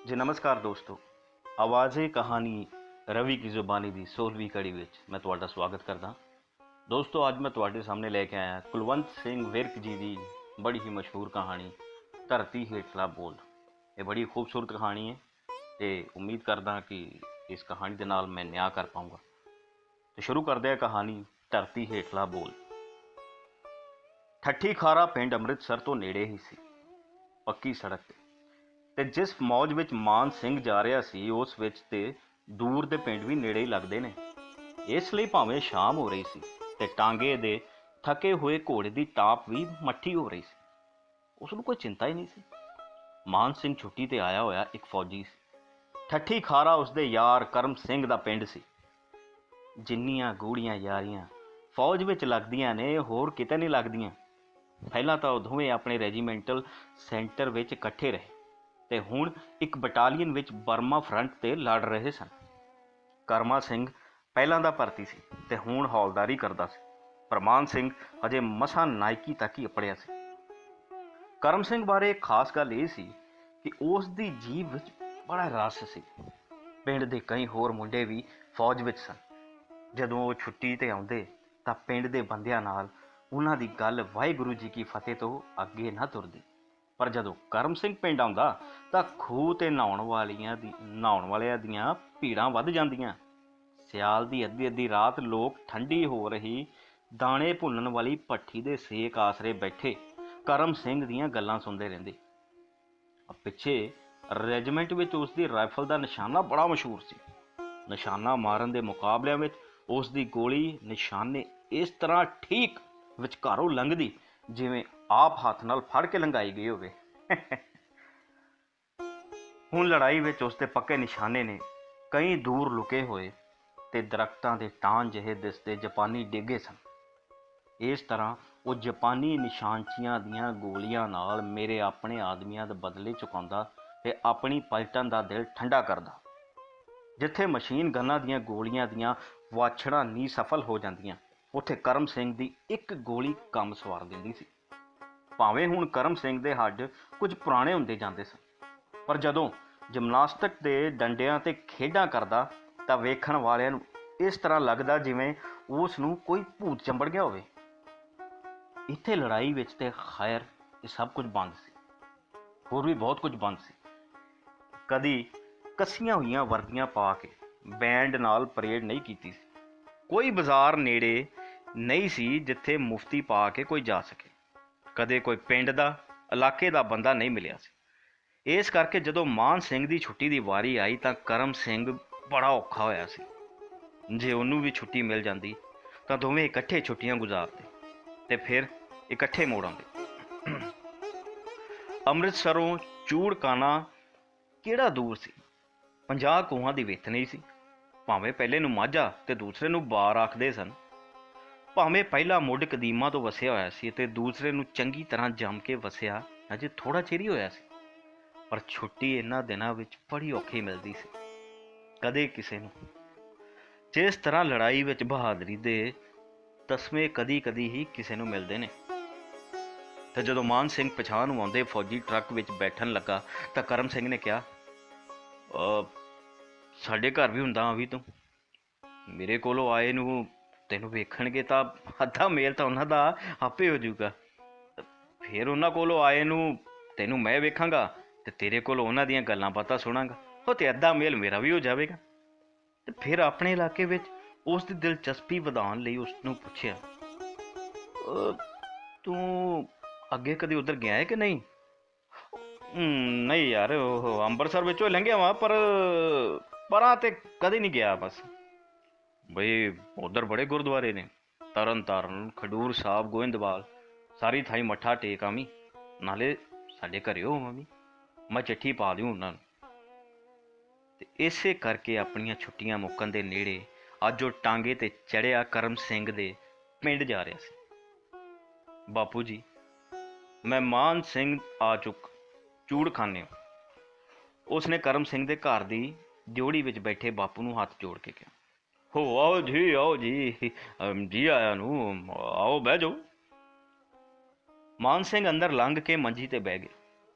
जी नमस्कार दोस्तों। आवाज़े कहानी रवि की जुबानी दी 16वीं कड़ी विच मैं तुहाडा स्वागत करदा। दोस्तों अज मैं तुहाडे सामने लैके आया कुलवंत सिंह विरक जी की बड़ी ही मशहूर कहानी धरती हेठला बोल। ये बड़ी खूबसूरत कहानी है तो उम्मीद करदा कि इस कहानी के नाल मैं न्याय कर पाऊँगा। तो शुरू करते हैं कहानी धरती हेठला बोल। ठट्ठी खारा पिंड अमृतसर तो नेड़े ही सी, पक्की सड़क ते जिस मौज विच मान सिंह जा रहा सी उस विच ते दूर दे पिंड भी नेड़े ही लगदे ने। इसलिए भावें शाम हो रही सी ते टांगे दे थके हुए घोड़े की टाप भी मट्ठी हो रही सी, उसनूं कोई चिंता ही नहीं सी। मान सिंह छुट्टी ते आया होया एक फौजी सी। ठट्ठी खारा उसदे यार करम सिंह दा पिंड सी। जिन्नियां गूढ़ियां यारियां फौज विच लगदियां ने होर किते नहीं लगदियां। पहलां तां दोवें अपने रैजीमैंटल सेंटर विच इकट्ठे रहे ते हुण एक बटालीਅन विच बर्मा फ्रंट ते लड़ रहे सन। करमा सिंह पहलां दा भर्ती सी ते हुण हौलदारी करदा सी, पर मान सिंह अजे मसां नायकी तक ही अपड़िया सी। करम सिंह बारे एक खास गल ये सी कि उस दी जीभ विच बड़ा रस सी। पिंड दे कई होर मुंडे भी फौज विच सन। जदों वो छुट्टी ते आउंदे तां पिंड दे बंदियां नाल उन्हां दी गल वाहिगुरू जी की फतेह तो अगे ना तुरदी। पर जदों करम सिंह पिंड आउंदा तां खूह ते नहाउण वालियां दियां भीड़ां वध जांदियां। सियाल दी अद्धी अद्धी रात लोग ठंडी हो रही दाणे भुन्नण वाली भट्ठी दे सेक आसरे बैठे करम सिंह दियां गल्लां सुनदे रहिंदे। पिछे रैजीमेंट विच उसदी राइफल दा निशाना बड़ा मशहूर सी। निशाना मारन दे मुकाबलिਆਂ विच उसदी गोली निशाने इस तरह ठीक विचकारों लंघदी जिवें आप हथ नाल फड़ के लंघाई गई होवे। हुण लड़ाई विच उसदे पक्के निशाने ने कई दूर लुके होए ते दरख्तां दे टाण ਜਿਹੇ दिसदे जापानी डिगे सन। इस तरह वो जापानी निशानचियां दियां गोलियां नाल मेरे अपने आदमियां दे बदले चुकाउंदा ते अपनी पलटन दा दिल ठंडा करदा। जिथे मशीन गन्नां दियां गोलियां दियां वाछड़ां नी सफल हो जांदियां उत्थे करम सिंह दी एक गोली कम सवार दिंदी सी। भावें हुण करम सिंह दे हड्ड कुछ पुराने हुंदे जांदे सन, पर जदों जिमनास्टिक दे डंडियां ते खेडां करदा तां वेखण वालिਆਂ ਨੂੰ इस तरह लगदा जिवें उस ਨੂੰ कोई भूत चंबड़ गया होवे। इत्थे लड़ाई विच ते खैर ये सब कुछ बंद सी, होर भी बहुत कुछ बंद सी। कदी कसियां हुईयां वर्दियां पा के बैंड नाल परेड नहीं कीती सी। कोई बाजार नेड़े नहीं सी जिथे मुफ्ती पा के कोई जा सके। कदे कोई पिंड दा इलाके दा बंदा नहीं मिलिया सी। इस करके जदों मान सिंह दी छुट्टी दी वारी आई तां करम सिंह बड़ा औखा होया सी। जे उन्नू भी छुट्टी मिल जाती तां दोवें इकट्ठे छुट्टियां गुजारते ते फिर इकट्ठे मोड़ आउंदे। अमृतसरों चूड़काना किहड़ा दूर सी, 50 कोहां दी विथ नहीं सी। भावें पहले नूं माझा ते दूसरे नूं बार आखदे सन। भावें पहला मुੱਢ कदीमां तो वसिया होया सी ते दूसरे नूं चंगी तरह जम के वसिया अजे थोड़ा चिर ही होया सी। पर छुट्टी इन्हां दिनां विच बड़ी औखी मिलदी सी। कदे किसे नूं जिस तरह लड़ाई विच बहादरी दे तस्मे कदी कदी ही किसे नूं मिलदे ने। ते जदों मान सिंह पछाण नूं आउंदे फौजी ट्रक विच बैठण लगा तां करम सिंह ने कहा, साडे घर भी हुंदा अभी तूं। मेरे कोलों आए नूं तैनूं वेखणगे तां अद्धा मेल तां उन्हां दा आपे हो जाऊगा। फिर उन्हां कोलों आए नूं तैनूं मैं वेखांगा ते तेरे कोलों उन्हां दियां गल्लां बातां सुणांगा, हो ते अद्धा मेल मेरा भी हो जाएगा। ते फिर अपने इलाके विच उस दी दिलचस्पी वधाउण लई उसनूं पुछिया, तूं अगे कदी उधर गया है कि नहीं? नहीं यार, अंबरसर विचों लंघिया वा पर परां ते कदी नहीं गया। बस बई उधर बड़े गुरुद्वारे ने, तरन तारण, खडूर साहब, गोइंदवाल, सारी थाई मत्था टेक आवी, नाले साडे घरे हो आवी, मैं चिट्ठी पा दूँ उन्हां नूं। ते इसे करके अपनियां छुट्टियां मुक्कण दे नेड़े अज वो टांगे ते चढ़िया करम सिंह दे पिंड जा रहा सी। बापू जी, मैं मान सिंह आ चुक चूड़खाने। उसने करम सिंह दे घर दी ड्योड़ी विच बैठे बापू नूं हाथ जोड़ के कहा, हो आओ जी जी आया नूं, आओ बह जाओ। मान सिंह अंदर लंघ के मंजी ते बह गए।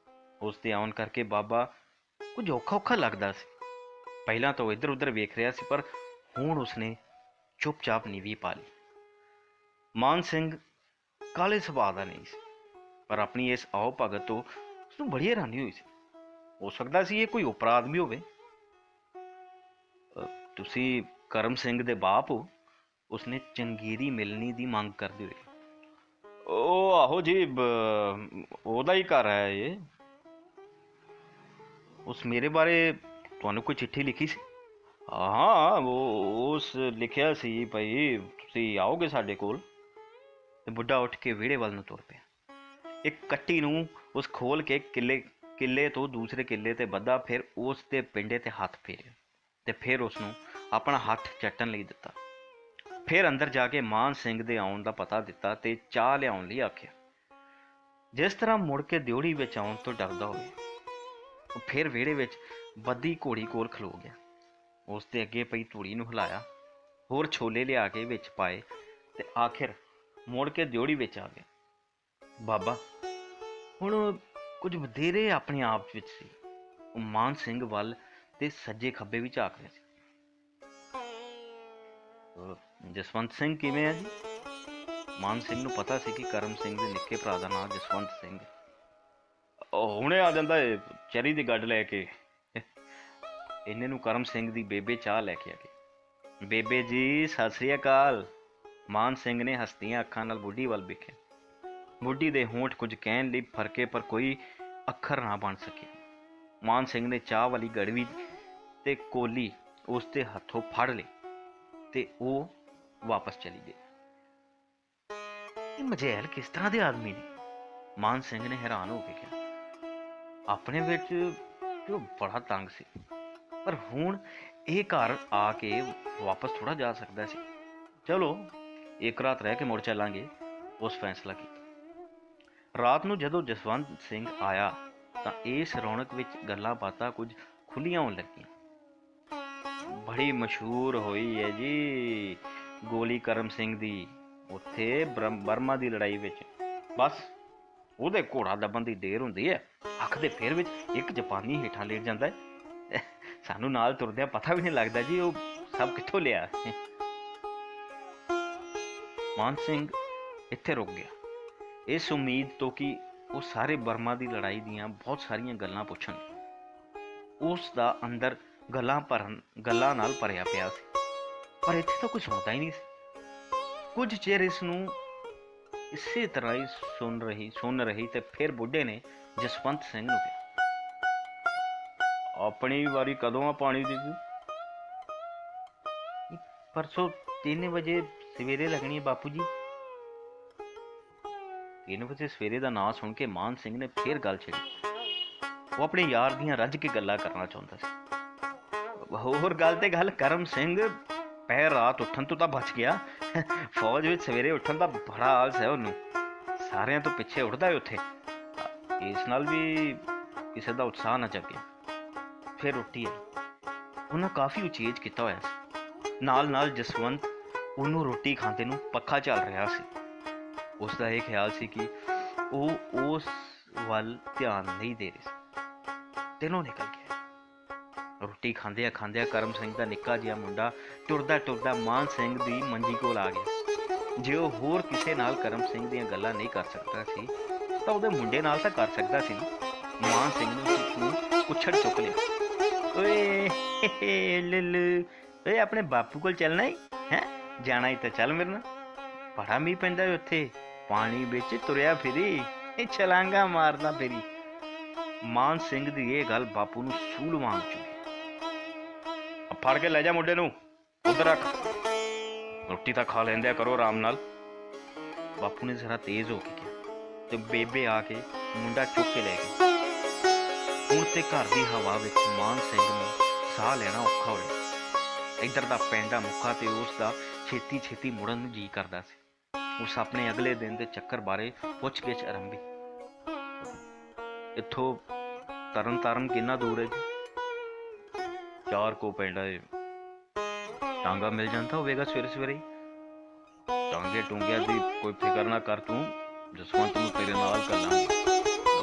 उसते आउण करके बाबा ਕੁਝ ਔਖਾ ਔਖਾ ਲੱਗਦਾ ਸੀ। ਪਹਿਲਾਂ ਤਾਂ ਉਹ ਇੱਧਰ ਉੱਧਰ ਵੇਖ ਰਿਹਾ ਸੀ, ਪਰ ਹੁਣ ਉਸਨੇ ਚੁੱਪਚਾਪ ਨੀਵੀਂ ਪਾ ਲਈ। ਮਾਨ ਸਿੰਘ ਕਾਲੇ ਸੁਭਾਅ ਦਾ ਨਹੀਂ ਸੀ, ਪਰ ਆਪਣੀ ਇਸ ਆਓ ਭਗਤ ਤੋਂ ਉਸਨੂੰ ਬੜੀ ਹੈਰਾਨੀ ਹੋਈ ਸੀ। ਹੋ ਸਕਦਾ ਸੀ ਇਹ ਕੋਈ ਓਪਰਾ ਆਦਮੀ ਹੋਵੇ। ਤੁਸੀਂ ਕਰਮ ਸਿੰਘ ਦੇ ਬਾਪ ਹੋ? ਉਸਨੇ ਚੰਗੇਰੀ ਮਿਲਣੀ ਦੀ ਮੰਗ ਕਰਦੇ ਹੋਏ। ਉਹ ਆਹੋ ਜੀ, ਉਹਦਾ ਹੀ ਘਰ ਹੈ ਇਹ। ਉਸ ਮੇਰੇ ਬਾਰੇ ਤੁਹਾਨੂੰ ਕੋਈ ਚਿੱਠੀ ਲਿਖੀ ਸੀ? ਹਾਂ, ਉਹ ਉਸ ਲਿਖਿਆ ਸੀ ਭਾਈ ਤੁਸੀਂ ਆਓਗੇ ਸਾਡੇ ਕੋਲ। ਤੇ ਬੁੱਢਾ ਉੱਠ ਕੇ ਵਿਹੜੇ ਵੱਲ ਨੂੰ ਤੁਰ ਪਿਆ। ਇੱਕ ਕੱਟੀ ਨੂੰ ਉਸ ਖੋਲ ਕੇ ਕਿੱਲੇ ਤੋਂ ਦੂਸਰੇ ਕਿੱਲੇ ਤੇ ਬੱਧਾ, ਫਿਰ ਉਸ ਦੇ ਪਿੰਡੇ ਤੇ ਹੱਥ ਫੇਰਿਆ ਤੇ ਫਿਰ ਉਸਨੂੰ ਆਪਣਾ ਹੱਥ ਚੱਟਣ ਲਈ ਦਿੱਤਾ। ਫਿਰ ਅੰਦਰ ਜਾ ਕੇ ਮਾਨ ਸਿੰਘ ਦੇ ਆਉਣ ਦਾ ਪਤਾ ਦਿੱਤਾ ਤੇ ਚਾਹ ਲਿਆਉਣ ਲਈ ਆਖਿਆ। ਜਿਸ ਤਰ੍ਹਾਂ ਮੁੜ ਕੇ ਦਿਉੜੀ ਵਿੱਚ ਆਉਣ ਤੋਂ ਡਰਦਾ ਹੋਵੇ, ਉਹ ਫਿਰ ਵਿਹੜੇ ਵਿੱਚ ਬੱਧੀ ਘੋੜੀ ਕੋਲ ਖਲੋ ਗਿਆ। ਉਸ ਦੇ ਅੱਗੇ ਪਈ ਤੂੜੀ ਨੂੰ ਹਿਲਾਇਆ, ਹੋਰ ਛੋਲੇ ਲਿਆ ਕੇ ਵਿੱਚ ਪਾਏ ਤੇ ਆਖਿਰ ਮੁੜ ਕੇ ਦਿਉੜੀ ਵਿੱਚ ਆ ਗਿਆ। ਬਾਬਾ ਹੁਣ ਕੁਝ ਵਧੇਰੇ ਆਪਣੇ ਆਪ ਵਿੱਚ ਸੀ। ਉਹ ਮਾਨ ਸਿੰਘ ਵੱਲ ਤੇ ਸੱਜੇ ਖੱਬੇ ਵੀ ਝਾਕ ਰਿਹਾ ਸੀ। ਜਸਵੰਤ ਸਿੰਘ ਕਿਵੇਂ ਹੈ ਜੀ? ਮਾਨ ਸਿੰਘ ਨੂੰ ਪਤਾ ਸੀ ਕਿ ਕਰਮ ਸਿੰਘ ਦੇ ਨਿੱਕੇ ਭਰਾ ਦਾ ਨਾਂ ਜਸਵੰਤ ਸਿੰਘ। ਹੁਣੇ ਆ ਜਾਂਦਾ ਏ ਚਰੀ ਦੀ ਗੱਡ ਲੈ ਕੇ। ਇੰਨੇ ਨੂੰ ਕਰਮ ਸਿੰਘ ਦੀ ਬੇਬੇ ਚਾਹ ਲੈ ਕੇ ਆ ਗਈ। ਬੇਬੇ ਜੀ ਸਤਿ ਸ੍ਰੀ ਅਕਾਲ। ਮਾਨ ਸਿੰਘ ਨੇ ਹੱਸਦੀਆਂ ਅੱਖਾਂ ਨਾਲ ਬੁੱਢੀ ਵੱਲ ਵੇਖਿਆ। ਬੁੱਢੀ ਦੇ ਹੋਂਠ ਕੁਝ ਕਹਿਣ ਲਈ ਫਰਕੇ, ਪਰ ਕੋਈ ਅੱਖਰ ਨਾ ਬਣ ਸਕੇ। ਮਾਨ ਸਿੰਘ ਨੇ ਚਾਹ ਵਾਲੀ ਗੜਵੀ ਤੇ ਕੋਲੀ ਉਸ ਦੇ ਹੱਥੋਂ ਫੜ ਲਈ ਤੇ ਉਹ ਵਾਪਸ ਚਲੀ ਗਈ। ਇਹ ਮਜੈਲ ਕਿਸ ਤਰ੍ਹਾਂ ਦੇ ਆਦਮੀ ਨੇ? ਮਾਨ ਸਿੰਘ ਨੇ ਹੈਰਾਨ ਹੋ ਕੇ ਕਿਹਾ। ਆਪਣੇ ਵਿੱਚ ਉਹ ਬੜਾ ਤੰਗ ਸੀ, ਪਰ ਹੁਣ ਇਹ ਘਰ ਆ ਕੇ ਵਾਪਸ ਥੋੜਾ ਜਾ ਸਕਦਾ ਸੀ। ਚਲੋ ਇੱਕ ਰਾਤ ਰਹਿ ਕੇ ਮੁੜ ਚੱਲਾਂਗੇ, ਉਸ ਫੈਸਲਾ ਕੀਤਾ। ਰਾਤ ਨੂੰ ਜਦੋਂ ਜਸਵੰਤ ਸਿੰਘ ਆਇਆ ਤਾਂ ਇਸ ਰੌਣਕ ਵਿੱਚ ਗੱਲਾਂ ਬਾਤਾਂ ਕੁਝ ਖੁੱਲੀਆਂ ਹੋਣ ਲੱਗੀਆਂ। ਬੜੀ ਮਸ਼ਹੂਰ ਹੋਈ ਹੈ ਜੀ ਗੋਲੀ ਕਰਮ ਸਿੰਘ ਦੀ ਉੱਥੇ ਬਰਮਾ ਦੀ ਲੜਾਈ ਵਿੱਚ। ਬਸ ਉਹਦੇ ਘੋੜਾ ਦੱਬਣ ਦੀ ਦੇਰ ਹੁੰਦੀ ਹੈ, ਅੱਖ ਦੇ ਫੇਰ ਵਿੱਚ ਇੱਕ ਜਾਪਾਨੀ ਹੇਠਾਂ ਲੇਟ ਜਾਂਦਾ ਹੈ। ਸਾਨੂੰ ਨਾਲ ਤੁਰਦਿਆਂ ਪਤਾ ਵੀ ਨਹੀਂ ਲੱਗਦਾ ਜੀ ਉਹ ਸਭ ਕਿੱਥੋਂ ਲਿਆ। ਮਾਨ ਸਿੰਘ ਇੱਥੇ ਰੁਕ ਗਿਆ, ਇਸ ਉਮੀਦ ਤੋਂ ਕਿ ਉਹ ਸਾਰੇ ਬਰਮਾ ਦੀ ਲੜਾਈ ਦੀਆਂ ਬਹੁਤ ਸਾਰੀਆਂ ਗੱਲਾਂ ਪੁੱਛਣ। ਉਸ ਦਾ ਅੰਦਰ ਗੱਲਾਂ ਨਾਲ ਭਰਿਆ ਪਿਆ ਸੀ, ਪਰ ਇੱਥੇ ਤਾਂ ਕੁਝ ਸੁਣਦਾ ਹੀ ਨਹੀਂ ਸੀ। ਕੁਝ ਚਿਰ ਇਸ ਨੂੰ ਇਸੇ ਤਰ੍ਹਾਂ ਹੀ ਸੁਣ ਰਹੀ ਤੇ ਫਿਰ ਬੁੱਢੇ ਨੇ ਜਸਵੰਤ ਸਿੰਘ ਨੂੰ ਕਿਹਾ, ਆਪਣੀ ਵਾਰੀ ਕਦੋਂ ਆ ਪਾਣੀ ਦੀ? ਪਰਸੋਂ 3 ਵਜੇ ਸਵੇਰੇ ਲੱਗਣੀ ਹੈ ਬਾਪੂ ਜੀ। 3 ਵਜੇ ਸਵੇਰੇ ਦਾ ਨਾਂ ਸੁਣ ਕੇ ਮਾਨ ਸਿੰਘ ਨੇ ਫਿਰ ਗੱਲ ਛੇੜੀ। ਉਹ ਆਪਣੇ ਯਾਰ ਦੀਆਂ ਰੱਜ ਕੇ ਗੱਲਾਂ ਕਰਨਾ ਚਾਹੁੰਦਾ ਸੀ। ਹੋਰ ਗੱਲ ਤੇ ਗੱਲ, ਕਰਮ ਸਿੰਘ ਪਹਿਰ ਰਾਤ ਉੱਠਣ ਤੋਂ ਤਾਂ ਬਚ ਗਿਆ। ਫੌਜ ਵਿੱਚ ਸਵੇਰੇ ਉੱਠਣ ਦਾ ਬੜਾ ਆਲਸ ਹੈ ਉਹਨੂੰ, ਸਾਰਿਆਂ ਤੋਂ ਪਿੱਛੇ ਉੱਠਦਾ ਹੈ ਉੱਥੇ। ਇਸ ਨਾਲ ਵੀ ਕਿਸੇ ਦਾ ਉਤਸ਼ਾਹ ਨਾ ਜਾਗਿਆ। ਫਿਰ ਰੋਟੀ ਆਈ। ਉਹਨਾਂ ਕਾਫੀ ਉਚੇਚ ਕੀਤਾ ਹੋਇਆ ਸੀ। ਨਾਲ ਨਾਲ ਜਸਵੰਤ ਉਹਨੂੰ ਰੋਟੀ ਖਾਂਦੇ ਨੂੰ ਪੱਖਾ ਚੱਲ ਰਿਹਾ ਸੀ। ਉਸ ਦਾ ਇਹ ਖਿਆਲ ਸੀ ਕਿ ਉਹ ਉਸ ਵੱਲ ਧਿਆਨ ਨਹੀਂ ਦੇ ਰਹੀ ਸੀ। ਦਿਨੋਂ ਨਿਕਲ ਗਿਆ। ਰੋਟੀ ਖਾਂਦਿਆਂ ਖਾਂਦਿਆਂ ਕਰਮ ਸਿੰਘ ਦਾ ਨਿੱਕਾ ਜਿਹਾ ਮੁੰਡਾ ਟੁਰਦਾ ਟੁਰਦਾ ਮਾਨ ਸਿੰਘ ਦੀ ਮੰਜੀ ਕੋਲ ਆ ਗਿਆ। ਜੇ ਉਹ ਹੋਰ ਕਿਸੇ ਨਾਲ ਕਰਮ ਸਿੰਘ ਦੀਆਂ ਗੱਲਾਂ ਨਹੀਂ ਕਰ ਸਕਦਾ ਸੀ ਤਾਂ ਉਹਦੇ ਮੁੰਡੇ ਨਾਲ ਤਾਂ ਕਰ ਸਕਦਾ ਸੀ ਨਾ। ਮਾਨ ਸਿੰਘ ਨੇ ਉਸ ਨੂੰ ਕੁੱਛੜ ਚੁੱਕ ਲਿਆ। ਓਏ ਲੱਲੂ, ਓਏ ਆਪਣੇ ਬਾਪੂ ਕੋਲ ਚੱਲਣਾ ਹੀ ਹੈ? ਜਾਣਾ ਹੀ ਤਾਂ ਚੱਲ ਮੇਰੇ ਨਾਲ। ਬੜਾ ਮੀਂਹ ਪੈਂਦਾ ਉੱਥੇ, ਪਾਣੀ ਵਿੱਚ ਤੁਰਿਆ ਫਿਰੀ, ਛਲਾਂਗਾ ਮਾਰਦਾ ਫਿਰੀ। ਮਾਨ ਸਿੰਘ ਦੀ ਇਹ ਗੱਲ ਬਾਪੂ ਨੂੰ ਸੂਲ ਵਾਂਗ ਚੁੱਕੀ। ਫੜ ਕੇ ਲੈ ਜਾ ਮੁੰਡੇ ਨੂੰ, ਉੱਧਰ ਰੱਖ, ਰੋਟੀ ਤਾਂ ਖਾ ਲੈਂਦਿਆ ਕਰੋ ਆਰਾਮ ਨਾਲ। ਬਾਪੂ ਨੇ ਜ਼ਰਾ ਤੇਜ਼ ਹੋ ਕੇ ਕਿਹਾ ਤੇ ਬੇਬੇ ਆ ਕੇ ਮੁੰਡਾ ਚੁੱਕ ਕੇ ਲੈ ਗਈ। ਹੁਣ ਤੇ ਘਰ ਦੀ ਹਵਾ ਵਿੱਚ ਮਾਨ ਸਿੰਘ ਨੂੰ ਸਾਹ ਲੈਣਾ ਔਖਾ ਹੋ ਰਿਹਾ। ਇੱਧਰ ਦਾ ਪੈਂਡਾ ਮੁੱਕਾ ਤੇ ਉਸ ਦਾ ਛੇਤੀ ਛੇਤੀ ਮੁੜਨ ਨੂੰ ਜੀ ਕਰਦਾ ਸੀ। ਉਸ ਆਪਣੇ ਅਗਲੇ ਦਿਨ ਦੇ ਚੱਕਰ ਬਾਰੇ ਪੁੱਛ ਗਿੱਛ ਆਰੰਭੀ। ਇੱਥੋਂ ਤਰਨ ਤਾਰਨ ਕਿੰਨਾ ਦੂਰ ਹੈ ਜੀ? 4 ਕੋ ਪਿੰਡ ਹੈ। ਟਾਂਗਾ ਮਿਲ ਜਾਂਦਾ ਹੋਵੇਗਾ ਸਵੇਰੇ ਸਵੇਰੇ ਹੀ। ਟਾਂਗੇ ਟੂੰਗਿਆਂ ਦੀ ਕੋਈ ਫਿਕਰ ਨਾ ਕਰ ਤੂੰ, ਜਸਵੰਤ ਨੂੰ ਤੇਰੇ ਨਾਲ ਕਰ ਲਾਂਗੇ।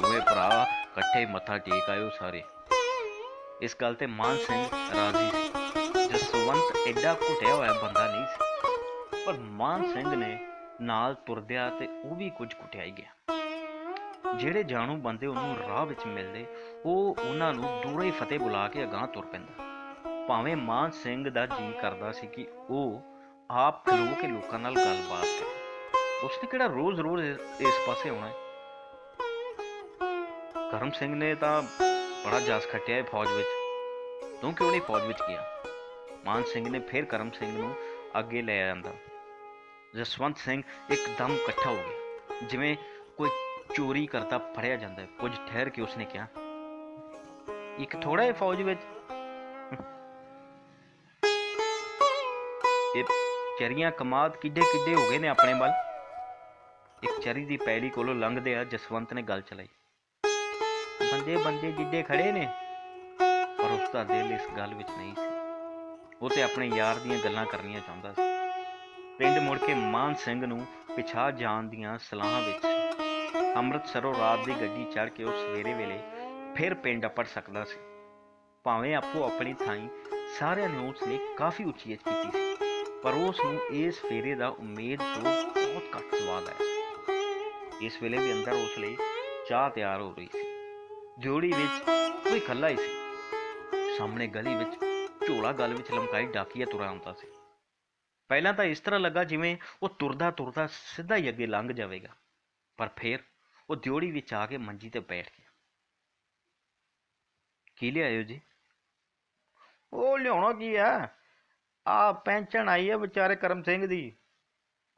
ਦੋਵੇਂ ਭਰਾ ਇਕੱਠੇ ਮੱਥਾ ਟੇਕ ਆਇਓ ਸਾਰੇ। इस गल ते मान सिंह राजी सी। जसवंत एडा घुटिया होया बंदा नहीं सी, पर मान सिंह ने नाल तुरदिया ते ਉਹ भी कुछ घुटिया ही गया। ਜਿਹੜੇ ਜਾਣੂ ਬੰਦੇ ਉਹਨੂੰ ਰਾਹ ਵਿੱਚ ਮਿਲਦੇ ਉਹ ਉਹਨਾਂ ਨੂੰ ਦੂਰੋਂ ਹੀ ਫਤਿਹ ਬੁਲਾ ਕੇ ਅਗਾਂਹ ਤੁਰ ਪੈਂਦਾ। ਭਾਵੇਂ ਮਾਨ ਸਿੰਘ ਦਾ ਜੀ ਕਰਦਾ ਸੀ ਕਿ ਉਹ ਆਪ ਖਲੋ ਕੇ ਲੋਕਾਂ ਨਾਲ ਗੱਲਬਾਤ ਕਰੇ। ਉਸਨੇ ਕਿਹੜਾ ਰੋਜ਼ ਰੋਜ਼ ਇਸ ਪਾਸੇ ਆਉਣਾ ਹੈ। ਕਰਮ ਸਿੰਘ ਨੇ ਤਾਂ ਬੜਾ ਜਸ ਖੱਟਿਆ ਫੌਜ ਵਿੱਚ, ਤੂੰ ਕਿਉਂ ਨਹੀਂ ਫੌਜ ਵਿੱਚ ਗਿਆ? ਮਾਨ ਸਿੰਘ ਨੇ ਫਿਰ ਕਰਮ ਸਿੰਘ ਨੂੰ ਅੱਗੇ ਲੈ ਆਂਦਾ। ਜਸਵੰਤ ਸਿੰਘ ਇੱਕਦਮ ਇਕੱਠਾ ਹੋ ਗਿਆ, ਜਿਵੇਂ ਕੋਈ ਚੋਰੀ ਕਰਦਾ ਫੜਿਆ ਜਾਂਦਾ ਹੈ। ਕੁਝ ਠਹਿਰ ਕੇ ਉਸਨੇ ਕਿਹਾ, ਇੱਕ ਥੋੜਾ ਹੈ ਫੌਜ ਵਿੱਚ, ਇਹ ਚਰੀਆਂ ਕਮਾਦ ਕਿੱਡੇ ਕਿੱਡੇ ਹੋ ਗਏ ਨੇ ਆਪਣੇ ਵੱਲ। ਇੱਕ ਚਰੀ ਦੀ ਪੈਲੀ ਕੋਲੋਂ ਲੰਘਦੇ ਆ ਜਸਵੰਤ ਨੇ ਗੱਲ ਚਲਾਈ, ਬੰਦੇ ਬੰਦੇ ਜਿੱਡੇ ਖੜੇ ਨੇ। ਪਰ ਉਸਦਾ ਦਿਲ ਇਸ ਗੱਲ ਵਿੱਚ ਨਹੀਂ ਸੀ। ਉਹ ਤੇ ਆਪਣੇ ਯਾਰ ਦੀਆਂ ਗੱਲਾਂ ਕਰਨੀਆਂ ਚਾਹੁੰਦਾ ਸੀ। ਪਿੰਡ ਮੁੜ ਕੇ ਮਾਨ ਸਿੰਘ ਨੂੰ ਪਿਛਾਂਹ ਜਾਣ ਦੀਆਂ ਸਲਾਹਾਂ ਵਿੱਚ ਸੀ। ਅੰਮ੍ਰਿਤਸਰੋਂ ਰਾਤ ਦੀ ਗੱਡੀ ਚੜ੍ਹ ਕੇ ਉਹ ਸਵੇਰੇ ਵੇਲੇ ਫਿਰ ਪਿੰਡ ਅੱਪੜ ਸਕਦਾ ਸੀ। ਭਾਵੇਂ ਆਪੋ ਆਪਣੀ ਥਾਈਂ ਸਾਰਿਆਂ ਨੇ ਉਸ ਲਈ ਕਾਫੀ ਉਚੀਅਤ ਕੀਤੀ ਸੀ, ਪਰ ਉਸ ਨੂੰ ਇਸ ਫੇਰੇ ਦਾ ਉਮੀਦ ਤੋਂ ਬਹੁਤ ਘੱਟ ਸਵਾਦ ਆਇਆ। ਇਸ ਵੇਲੇ ਵੀ ਅੰਦਰ ਉਸ ਲਈ ਚਾਹ ਤਿਆਰ ਹੋ ਰਹੀ ਸੀ। ਜੋੜੀ ਵਿੱਚ ਕੋਈ ਇਕੱਲਾ ਹੀ ਸੀ। ਸਾਹਮਣੇ ਗਲੀ ਵਿੱਚ ਝੋਲਾ ਗਲ ਵਿੱਚ ਲਮਕਾਈ ਡਾਕੀਆ ਤੁਰਿਆ ਹੁੰਦਾ ਸੀ। ਪਹਿਲਾਂ ਤਾਂ ਇਸ ਤਰ੍ਹਾਂ ਲੱਗਾ ਜਿਵੇਂ ਉਹ ਤੁਰਦਾ ਤੁਰਦਾ ਸਿੱਧਾ ਹੀ ਅੱਗੇ ਲੰਘ ਜਾਵੇਗਾ, ਪਰ ਫਿਰ ਉਹ ਦਿਓੜੀ ਵਿੱਚ ਆ ਕੇ ਮੰਜੀ ਤੇ ਬੈਠ ਗਿਆ। ਕੀ ਲਿਆਇਓ ਜੀ? ਉਹ ਲਿਆਉਣਾ ਕੀ ਆ, ਆ ਪੈਨਸ਼ਨ ਆਈ ਹੈ ਵਿਚਾਰੇ ਕਰਮ ਸਿੰਘ ਦੀ।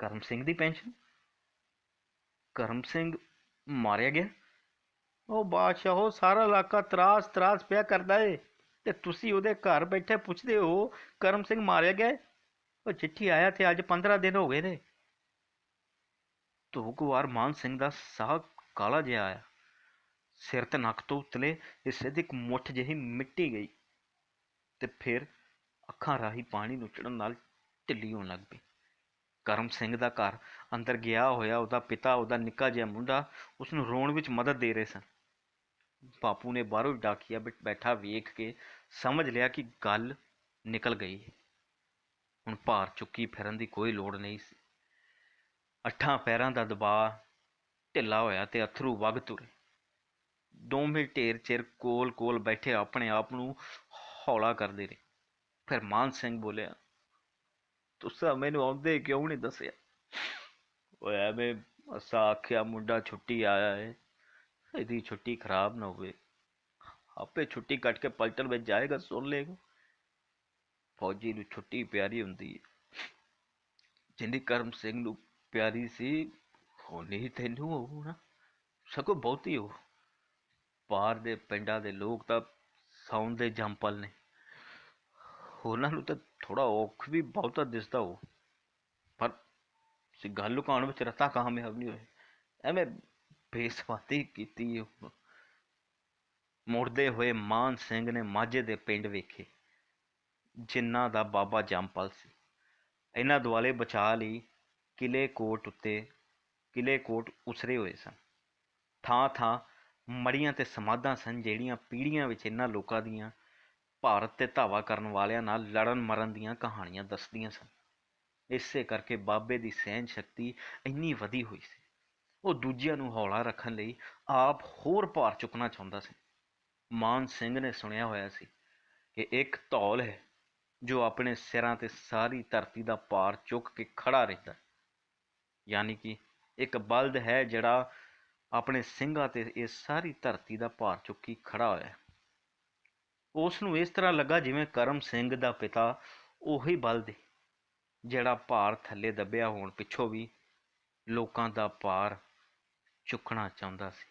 ਕਰਮ ਸਿੰਘ ਦੀ ਪੈਨਸ਼ਨ? ਕਰਮ ਸਿੰਘ ਮਾਰਿਆ ਗਿਆ? ਉਹ ਬਾਦਸ਼ਾਹੋ, ਸਾਰਾ ਇਲਾਕਾ ਤਰਾਸ ਤਰਾਸ ਪਿਆ ਕਰਦਾ ਏ ਤੇ ਤੁਸੀਂ ਉਹਦੇ ਘਰ ਬੈਠੇ ਪੁੱਛਦੇ ਹੋ ਕਰਮ ਸਿੰਘ ਮਾਰਿਆ ਗਿਆ? ਉਹ ਚਿੱਠੀ ਆਇਆ ਤੇ ਅੱਜ 15 ਦਿਨ ਹੋ ਗਏ ਨੇ। ਧੋਖਵਾਰ ਮਾਨ ਸਿੰਘ ਦਾ ਸਾਹ ਕਾਲਾ ਜਿਹਾ ਆਇਆ। ਸਿਰ ਤੇ ਨੱਕ ਤੋਂ ਉਤਲੇ ਹਿੱਸੇ ਦੀ ਇੱਕ ਮੁੱਠ ਜਿਹੀ ਮਿੱਟੀ ਗਈ ਤੇ ਫਿਰ ਅੱਖਾਂ ਰਾਹੀਂ ਪਾਣੀ ਨੁਚੜਨ ਨਾਲ ਢਿੱਲੀ ਹੋਣ ਲੱਗ ਪਈ। ਕਰਮ ਸਿੰਘ ਦਾ ਘਰ ਅੰਦਰ ਗਿਆ ਹੋਇਆ ਉਹਦਾ ਪਿਤਾ, ਉਹਦਾ ਨਿੱਕਾ ਜਿਹਾ ਮੁੰਡਾ ਉਸਨੂੰ ਰੋਣ ਵਿੱਚ ਮਦਦ ਦੇ ਰਹੇ ਸਨ। ਬਾਪੂ ਨੇ ਬਾਹਰੋਂ ਡਾਕੀਆ ਬੈਠਾ ਵੇਖ ਕੇ ਸਮਝ ਲਿਆ ਕਿ ਗੱਲ ਨਿਕਲ ਗਈ। ਹੁਣ ਭਾਰ ਚੁੱਕੀ ਫਿਰਨ ਦੀ ਕੋਈ ਲੋੜ ਨਹੀਂ ਸੀ। ਅੱਠਾਂ ਪੈਰਾਂ ਦਾ ਦਬਾਅ ਢਿੱਲਾ ਹੋਇਆ ਤੇ ਅਥਰੂ ਵਗ ਤੁਰੇ। ਦੋਵੇਂ ਢੇਰ ਚਿਰ ਕੋਲ ਕੋਲ ਬੈਠੇ ਆਪਣੇ ਆਪ ਨੂੰ ਹੌਲਾ ਕਰਦੇ ਰਹੇ। ਫਿਰ ਮਾਨ ਸਿੰਘ ਬੋਲਿਆ, ਤੁਸੀਂ ਮੈਨੂੰ ਆਉਂਦੇ ਕਿਉਂ ਨਹੀਂ ਦੱਸਿਆ? ਉਹ ਐਵੇਂ ਅਸਾਂ ਆਖਿਆ ਮੁੰਡਾ ਛੁੱਟੀ ਆਇਆ ਹੈ, ਇਹਦੀ ਛੁੱਟੀ ਖਰਾਬ ਨਾ ਹੋਵੇ, ਆਪੇ ਛੁੱਟੀ ਕੱਟ ਕੇ ਪਲਟਨ ਵਿੱਚ ਜਾਏਗਾ, ਸੁਣ ਲਏਗਾ। ਫੌਜੀ ਨੂੰ ਛੁੱਟੀ ਪਿਆਰੀ ਹੁੰਦੀ ਹੈ, ਜਿੰਨੀ ਕਰਮ ਸਿੰਘ ਨੂੰ ਪਿਆਰੀ ਸੀ ਓਨੀ ਤੈਨੂੰ ਹੋਊ ਨਾ, ਸਗੋਂ ਬਹੁਤੀ ਹੋ। ਬਾਹਰ ਦੇ ਪਿੰਡਾਂ ਦੇ ਲੋਕ ਤਾਂ ਸਾਉਣ ਦੇ ਜੰਪਲ ਨੇ, ਉਹਨਾਂ ਨੂੰ ਤਾਂ ਥੋੜ੍ਹਾ ਔਖ ਵੀ ਬਹੁਤਾ ਦਿਸਦਾ ਹੋ, ਪਰ ਗੱਲ ਲੁਕਾਉਣ ਵਿੱਚ ਰਤਾ ਕਾਮਯਾਬ ਨਹੀਂ ਹੋਏ। ਐਵੇਂ ਬੇਸਵਾਦੀ ਕੀਤੀ। ਮੁੜਦੇ ਹੋਏ ਮਾਨ ਸਿੰਘ ਨੇ ਮਾਝੇ ਦੇ ਪਿੰਡ ਵੇਖੇ ਜਿਨ੍ਹਾਂ ਦਾ ਬਾਬਾ ਜੰਮਪਲ ਸੀ। ਇਹਨਾਂ ਦੁਆਲੇ ਬਚਾਅ ਲਈ ਕਿਲੇ ਕੋਟ ਉਸਰੇ ਹੋਏ ਸਨ। ਥਾਂ ਥਾਂ ਮੜੀਆਂ ਤੇ ਸਮਾਧਾਂ ਸਨ, ਜਿਹੜੀਆਂ ਪੀੜ੍ਹੀਆਂ ਵਿੱਚ ਇਹਨਾਂ ਲੋਕਾਂ ਦੀਆਂ ਭਾਰਤ ਤੇ ਧਾਵਾ ਕਰਨ ਵਾਲਿਆਂ ਨਾਲ ਲੜਨ ਮਰਨ ਦੀਆਂ ਕਹਾਣੀਆਂ ਦੱਸਦੀਆਂ ਸਨ। ਇਸੇ ਕਰਕੇ ਬਾਬੇ ਦੀ ਸਹਿਣ ਸ਼ਕਤੀ ਇੰਨੀ ਵਧੀ ਹੋਈ ਸੀ। ਉਹ ਦੂਜਿਆਂ ਨੂੰ ਹੌਲਾ ਰੱਖਣ ਲਈ ਆਪ ਹੋਰ ਭਾਰ ਚੁੱਕਣਾ ਚਾਹੁੰਦਾ ਸੀ। ਮਾਨ ਸਿੰਘ ਨੇ ਸੁਣਿਆ ਹੋਇਆ ਸੀ ਕਿ ਇੱਕ ਧੌਲ ਹੈ ਜੋ ਆਪਣੇ ਸਿਰਾਂ ਤੇ ਸਾਰੀ ਧਰਤੀ ਦਾ ਭਾਰ ਚੁੱਕ ਕੇ ਖੜਾ ਰਹਿੰਦਾ, ਯਾਨੀ ਕਿ ਇੱਕ ਬਲਦ ਹੈ ਜਿਹੜਾ ਆਪਣੇ ਸਿੰਘਾਂ ਤੇ ਇਹ ਸਾਰੀ ਧਰਤੀ ਦਾ ਭਾਰ ਚੁੱਕੀ ਖੜਾ ਹੋਇਆ। ਉਸ ਨੂੰ ਇਸ ਤਰ੍ਹਾਂ ਲੱਗਾ ਜਿਵੇਂ ਕਰਮ ਸਿੰਘ ਦਾ ਪਿਤਾ ਉਹੀ ਬਲਦ ਜਿਹੜਾ ਭਾਰ ਥੱਲੇ ਦੱਬਿਆ ਹੋਣ ਪਿੱਛੋਂ ਵੀ ਲੋਕਾਂ ਦਾ ਭਾਰ ਚੁੱਕਣਾ ਚਾਹੁੰਦਾ ਸੀ।